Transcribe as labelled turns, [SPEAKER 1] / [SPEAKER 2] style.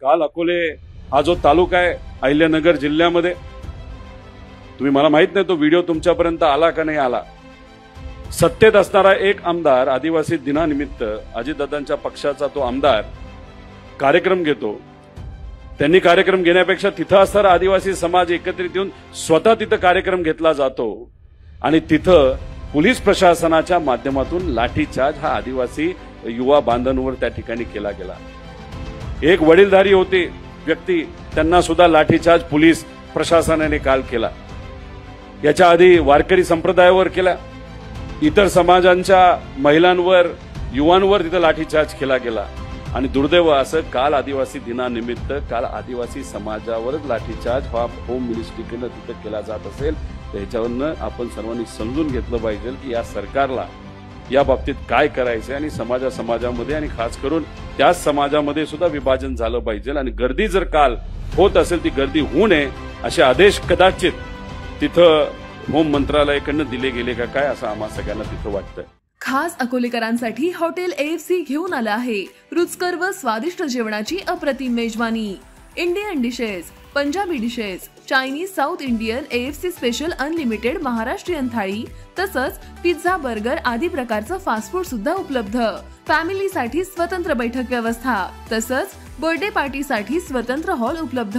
[SPEAKER 1] काल अकोले हा जो तालुका आहे अहिल्यानगर जिल्ह्यामध्ये, तुम्ही मला माहित नाही तो व्हिडिओ तुमच्यापर्यंत आला का नाही आला, सत्तेत असणारा एक आमदार आदिवासी दिनानिमित्त अजितदादांच्या पक्षाचा तो आमदार कार्यक्रम घेतो. त्यांनी कार्यक्रम घेण्यापेक्षा तिथं असणारा आदिवासी समाज एकत्रित येऊन स्वतः तिथं कार्यक्रम घेतला जातो आणि तिथं पोलीस प्रशासनाच्या माध्यमातून लाठीचार्ज हा आदिवासी युवा बांधवांवर त्या ठिकाणी केला गेला. एक वडीलधारी होते व्यक्ती, त्यांना सुद्धा लाठीचार्ज पोलीस प्रशासनाने काल केला. याच्या आधी वारकरी संप्रदायावर केला, इतर समाजांच्या महिलांवर युवांवर तिथं लाठीचार्ज केला गेला आणि दुर्दैव असं काल आदिवासी दिनानिमित्त काल आदिवासी समाजावरच लाठीचार्ज हा होम मिनिस्ट्रीकडनं तिथं केला जात असेल तर याच्यावरनं आपण सर्वांनी समजून घेतलं पाहिजे की या सरकारला या बाबतीत काय करायचंय आणि समाजामध्ये आणि खास करून त्याच समाजामध्ये सुद्धा विभाजन झालं पाहिजे आणि गर्दी जर काल होत असेल ती गर्दी होऊ नये असे आदेश कदाचित तिथं होम मंत्रालयाकडनं दिले गेले का काय असं आम्हा सगळ्यांना तिथं वाटतंय.
[SPEAKER 2] खास अकोलेकरांसाठी हॉटेल AFC घेऊन आलं आहे रुचकर व स्वादिष्ट जेवणाची अप्रतिम मेजवानी. Indian dishes, Punjabi dishes, Chinese, south Indian, AFC special unlimited Maharashtrian थाळी तसंच पिझ्झा, बर्गर आदी प्रकारचं फास्ट फूड सुद्धा उपलब्ध. फॅमिलीसाठी स्वतंत्र बैठक व्यवस्था तसंच बर्थडे पार्टीसाठी स्वतंत्र हॉल उपलब्ध.